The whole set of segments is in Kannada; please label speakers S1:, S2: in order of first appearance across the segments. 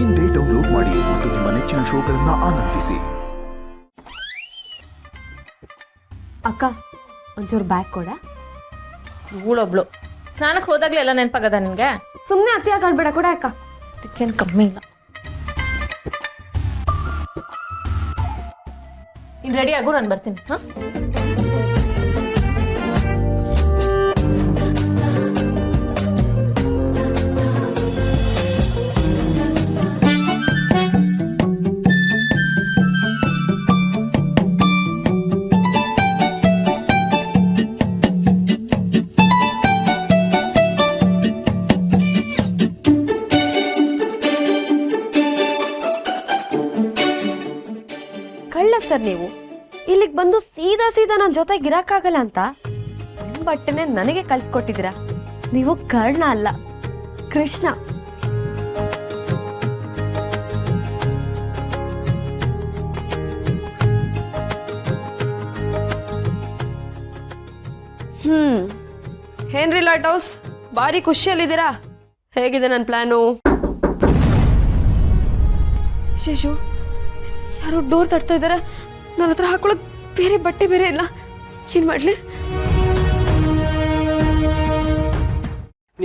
S1: ಇಂದೇ ಡೌನ್ಲೋಡ್ ಮಾಡಿ ಮತ್ತು ನಿಮ್ಮ ನೆಚ್ಚಿನ ಶೋಗಳನ್ನ ಆನಂದಿಸಿ.
S2: ಅಕ್ಕ ಒಂಚೂರು ಬ್ಯಾಗ್ ಕೊಡ.
S3: ಇವಳೊಬ್ಳು ಸ್ನಾನಕ್ಕೆ ಹೋದಾಗ್ಲೆಲ್ಲ ನೆನಪಾಗದ ನಿನ್ಗೆ?
S2: ಸುಮ್ಮನೆ ಅತಿಯಾಗಿ ಆಡ್ಬೇಡ ಕೊಡ ಅಕ್ಕ.
S3: ಅದಕ್ಕೇನು ಕಮ್ಮಿ ಇಲ್ಲ. ಇನ್ನು ರೆಡಿ ಆಗು, ನಾನು ಬರ್ತೀನಿ. ಹಾಂ,
S2: ಕಳ್ಳ ಸರ್ ನೀವು ಇಲ್ಲಿಗೆ ಬಂದು ಸೀದಾ ನನ್ನ ಜೊತೆಗೆ ಇರಕ್ಕಾಗಲ್ಲ ಅಂತ ನಿಮ್ ಬಟ್ಟೆನೆ ನನಗೆ ಕಳ್ಸಿಕೊಟ್ಟಿದ್ದೀರಾ. ನೀವು ಕರ್ಣ ಅಲ್ಲ, ಕೃಷ್ಣ. ಹೆನ್ರಿ ಲೈಟ್ ಹೌಸ್, ಭಾರಿ ಖುಷಿಯಲ್ಲಿದ್ದೀರಾ? ಹೇಗಿದೆ ನನ್ನ ಪ್ಲಾನು? ಶಿಶು, ಯಾರೋ ಡೋರ್ ತಟ್ತಾ ಇದ್ದಾರೆ. ನನ್ನ ಹತ್ರ ಹಾಕೊಳಕ್ ಬೇರೆ ಬಟ್ಟೆ ಬೇರೆ ಇಲ್ಲ. ಏನ್ ಮಾಡ್ಲಿ?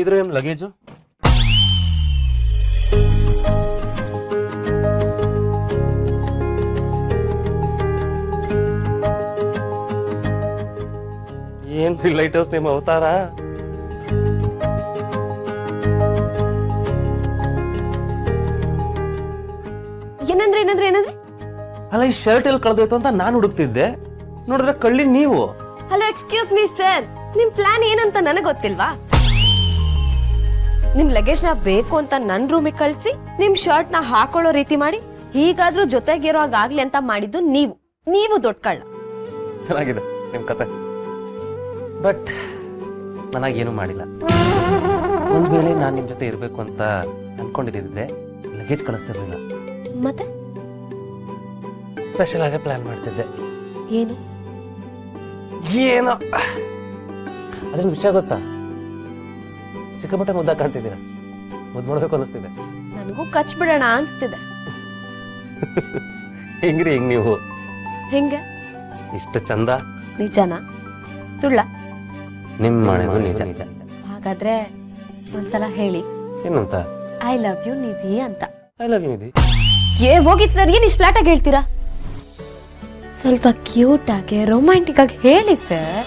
S4: ಇದ್ರ ಲಗೇಜು ಏನ್ ಲೈಟ್ ಹೌಸ್ ನಿಮ್ಮ ಅವತಾರ?
S2: ಏನಂದ್ರೆ
S4: ಅಲ್ಲ, ಈ ಶರ್ಟ್ ಎಲ್ಲಿ ಕಳೆದೋಯ್ತು ಅಂತ ನಾನು ಹುಡುಕ್ತಿದ್ದೆ, ನೋಡಿದ್ರೆ ಕಳ್ಳಿ ನೀವು.
S2: ಹಲೋ, ಎಕ್ಸ್ಕ್ಯೂಸ್ ಮೀ ಸರ್, ನಿಮ್ ಪ್ಲಾನ್ ಏನಂತ ನನಗೆ ಗೊತ್ತಿಲ್ವಾ? ನಿಮ್ ಲಗೇಜ್ ನ ಬೇಕು ಅಂತ ನನ್ ರೂಮಿಗೆ ಕಳ್ಸಿ ನಿಮ್ ಶರ್ಟ್ ನ ಹಾಕೊಳ್ಳೋ ರೀತಿ ಮಾಡಿ ಹೀಗಾದ್ರೂ ಜೊತೆಗಿರೋ ಹಾಗಾಗ್ಲಿ ಅಂತ ಮಾಡಿದ್ದು ನೀವು ದೊಡ್ಡ ಕಳ್ಳ.
S4: ಚೆನ್ನಾಗಿದೆ ನಿಮ್ ಕತೆ, ಬಟ್ ನನಗೇನು ಮಾಡಿಲ್ಲ. ಒಂದ್ ವೇಳೆ ನಾನು ನಿಮ್ ಜೊತೆ ಇರ್ಬೇಕು ಅಂತ ಅನ್ಕೊಂಡಿದ್ದಿದ್ರೆ ಲಗೇಜ್ ಕಳಿಸ್ತಿರ್ಲಿಲ್ಲ,
S2: ಮತ್ತೆ
S4: ಸ್ಪೆಷಲ್ ಆಗಿ ಪ್ಲಾನ್ ಮಾಡ್ತಿದ್ದೆ. ಏನೋ ಅದ್ರ ವಿಷಯ ಗೊತ್ತಾ? ಸಿಕ್ಕಾಪಟ್ಟೆ ಮುದ್ದ ಕಾಣ್ತಿದ್ದೀರಾ, ಮುದ್ದು ನೋಡ್ಬೇಕು ಅನ್ನಿಸ್ತಿದೆ.
S2: ನನಗೂ ಕಚ್ಬಿಡೋಣ ಅನ್ಸ್ತಿದೆ.
S4: ಹೆಂಗ್ರಿ ಹೆಂಗ್ ನೀವು?
S2: ಹೆಂಗೆ?
S4: ಇಷ್ಟು ಚಂದ.
S2: ನಿಜನಾ ಸುಳ್ಳ?
S4: ನಿಮ್ ಮನೆಗೂ ನಿಜ.
S2: ಹಾಗಾದ್ರೆ ಒಂದ್ಸಲ ಹೇಳಿ,
S4: ಏನಂತ?
S2: ಐ ಲವ್ ಯು ನಿಧಿ ಅಂತ.
S4: ಐ ಲವ್ ಯು ನಿಧಿ.
S2: ಹೋಗಿ ಸರ್, ಏನ್ ಇಷ್ಟು ಫ್ಲಾಟ್ ಆಗಿ ಹೇಳ್ತೀರಾ? ಸ್ವಲ್ಪ ಕ್ಯೂಟ್ ಆಗಿ ರೊಮ್ಯಾಂಟಿಕ್ ಆಗಿ ಹೇಳಿ ಸರ್.